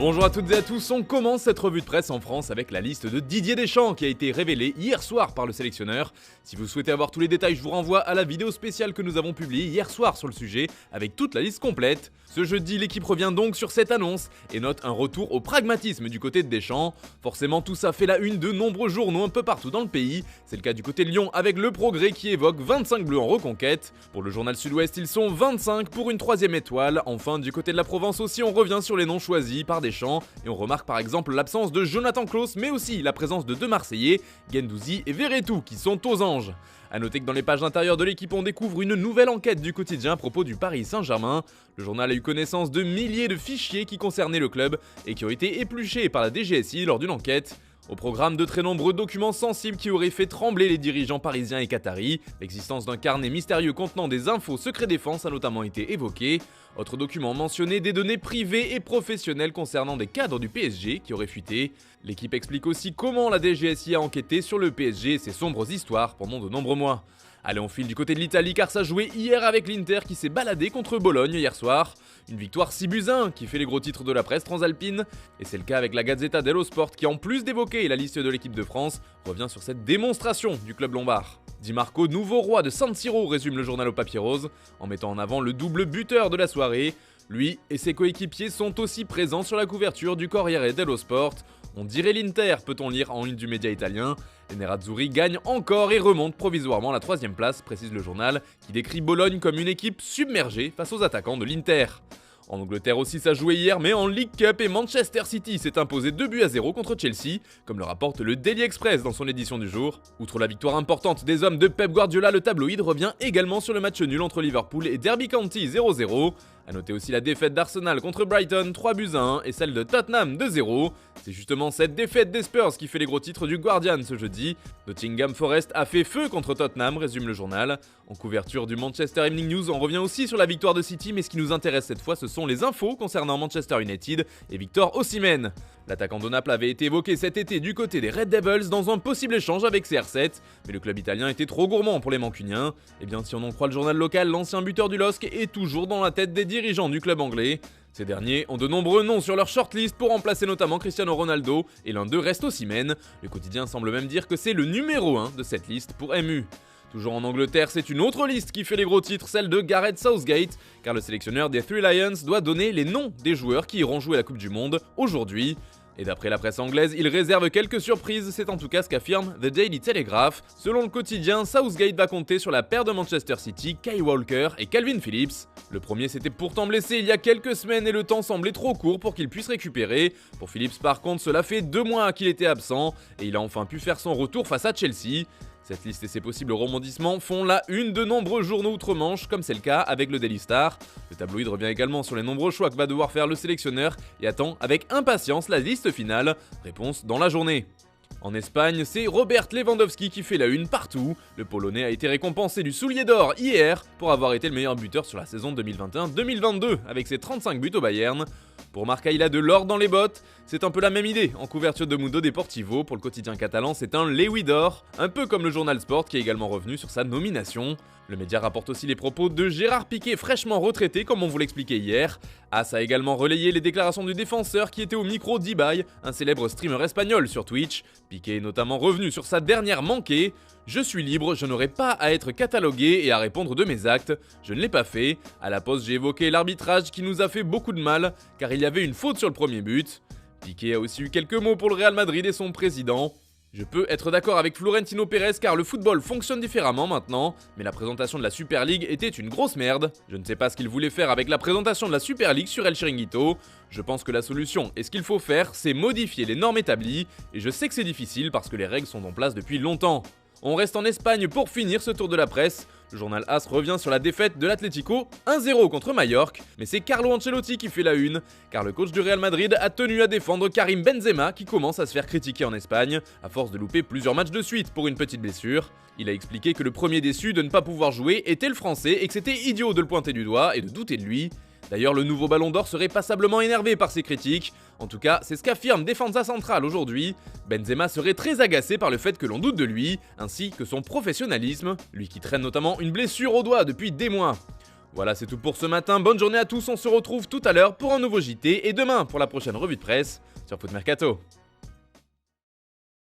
Bonjour à toutes et à tous, on commence cette revue de presse en France avec la liste de Didier Deschamps qui a été révélée hier soir par le sélectionneur. Si vous souhaitez avoir tous les détails, je vous renvoie à la vidéo spéciale que nous avons publiée hier soir sur le sujet avec toute la liste complète. Ce jeudi, l'équipe revient donc sur cette annonce et note un retour au pragmatisme du côté de Deschamps. Forcément, tout ça fait la une de nombreux journaux un peu partout dans le pays. C'est le cas du côté de Lyon avec Le Progrès qui évoque 25 bleus en reconquête. Pour le journal Sud-Ouest, ils sont 25 pour une 3e étoile. Enfin, du côté de la Provence aussi, on revient sur les noms choisis par Deschamps et on remarque par exemple l'absence de Jonathan Klaus, mais aussi la présence de deux Marseillais, Guendouzi et Verretou, qui sont aux anges. A noter que dans les pages intérieures de l'équipe, on découvre une nouvelle enquête du quotidien à propos du Paris Saint-Germain. Le journal a eu connaissance de milliers de fichiers qui concernaient le club et qui ont été épluchés par la DGSI lors d'une enquête. Au programme de très nombreux documents sensibles qui auraient fait trembler les dirigeants parisiens et qataris. L'existence d'un carnet mystérieux contenant des infos secret défense a notamment été évoquée. Autre document mentionné des données privées et professionnelles concernant des cadres du PSG qui auraient fuité. L'équipe explique aussi comment la DGSI a enquêté sur le PSG et ses sombres histoires pendant de nombreux mois. Allez, on file du côté de l'Italie car ça jouait hier avec l'Inter qui s'est baladé contre Bologne hier soir. Une victoire 6-1 qui fait les gros titres de la presse transalpine. Et c'est le cas avec la Gazzetta dello Sport qui, en plus d'évoquer la liste de l'équipe de France, revient sur cette démonstration du club lombard. Di Marco, nouveau roi de San Siro, résume le journal au papier rose, en mettant en avant le double buteur de la soirée. Lui et ses coéquipiers sont aussi présents sur la couverture du Corriere dello Sport. On dirait l'Inter, peut-on lire en une du média italien. Les Nerazzurri gagnent encore et remontent provisoirement à la 3e place, précise le journal, qui décrit Bologne comme une équipe submergée face aux attaquants de l'Inter. En Angleterre aussi ça jouait hier, mais en League Cup et Manchester City s'est imposé 2-0 contre Chelsea, comme le rapporte le Daily Express dans son édition du jour. Outre la victoire importante des hommes de Pep Guardiola, le tabloïd revient également sur le match nul entre Liverpool et Derby County 0-0. A noter aussi la défaite d'Arsenal contre Brighton 3-1 et celle de Tottenham 2-0. C'est justement cette défaite des Spurs qui fait les gros titres du Guardian ce jeudi. Nottingham Forest a fait feu contre Tottenham, résume le journal. En couverture du Manchester Evening News, on revient aussi sur la victoire de City, mais ce qui nous intéresse cette fois, ce sont les infos concernant Manchester United et Victor Osimhen. L'attaquant de Naples avait été évoqué cet été du côté des Red Devils dans un possible échange avec CR7, mais le club italien était trop gourmand pour les mancuniens. Et bien si on en croit le journal local, l'ancien buteur du LOSC est toujours dans la tête des dirigeants du club anglais. Ces derniers ont de nombreux noms sur leur shortlist pour remplacer notamment Cristiano Ronaldo, et l'un d'eux reste Osimhen. Le quotidien semble même dire que c'est le numéro 1 de cette liste pour MU. Toujours en Angleterre, c'est une autre liste qui fait les gros titres, celle de Gareth Southgate, car le sélectionneur des Three Lions doit donner les noms des joueurs qui iront jouer la Coupe du Monde aujourd'hui. Et d'après la presse anglaise, il réserve quelques surprises, c'est en tout cas ce qu'affirme The Daily Telegraph. Selon le quotidien, Southgate va compter sur la paire de Manchester City, Kyle Walker et Calvin Phillips. Le premier s'était pourtant blessé il y a quelques semaines et le temps semblait trop court pour qu'il puisse récupérer. Pour Phillips par contre, cela fait 2 mois qu'il était absent et il a enfin pu faire son retour face à Chelsea. Cette liste et ses possibles rebondissements font la une de nombreux journaux outre-Manche, comme c'est le cas avec le Daily Star. Le tabloïd revient également sur les nombreux choix que va devoir faire le sélectionneur et attend avec impatience la liste finale. Réponse dans la journée. En Espagne, c'est Robert Lewandowski qui fait la une partout. Le Polonais a été récompensé du soulier d'or hier pour avoir été le meilleur buteur sur la saison 2021-2022 avec ses 35 buts au Bayern. Pour Marca, il a de l'or dans les bottes. C'est un peu la même idée en couverture de Mundo Deportivo. Pour le quotidien catalan, c'est un Lewy d'or, un peu comme le journal Sport qui est également revenu sur sa nomination. Le média rapporte aussi les propos de Gérard Piqué fraîchement retraité comme on vous l'expliquait hier. As a également relayé les déclarations du défenseur qui était au micro d'Ibai, un célèbre streamer espagnol sur Twitch. Piqué est notamment revenu sur sa dernière manquée. Je suis libre, je n'aurai pas à être catalogué et à répondre de mes actes. Je ne l'ai pas fait. À la pause, j'ai évoqué l'arbitrage qui nous a fait beaucoup de mal, car il y avait une faute sur le premier but. Piqué a aussi eu quelques mots pour le Real Madrid et son président. Je peux être d'accord avec Florentino Pérez car le football fonctionne différemment maintenant, mais la présentation de la Super League était une grosse merde. Je ne sais pas ce qu'il voulait faire avec la présentation de la Super League sur El Chiringuito. Je pense que la solution et ce qu'il faut faire, c'est modifier les normes établies, et je sais que c'est difficile parce que les règles sont en place depuis longtemps. On reste en Espagne pour finir ce tour de la presse. Le journal AS revient sur la défaite de l'Atlético 1-0 contre Majorque, mais c'est Carlo Ancelotti qui fait la une, car le coach du Real Madrid a tenu à défendre Karim Benzema qui commence à se faire critiquer en Espagne, à force de louper plusieurs matchs de suite pour une petite blessure. Il a expliqué que le premier déçu de ne pas pouvoir jouer était le français et que c'était idiot de le pointer du doigt et de douter de lui. D'ailleurs, le nouveau Ballon d'Or serait passablement énervé par ces critiques. En tout cas, c'est ce qu'affirme Defensa Central aujourd'hui. Benzema serait très agacé par le fait que l'on doute de lui, ainsi que son professionnalisme, lui qui traîne notamment une blessure au doigt depuis des mois. Voilà, c'est tout pour ce matin, bonne journée à tous, on se retrouve tout à l'heure pour un nouveau JT et demain pour la prochaine revue de presse sur Foot Mercato.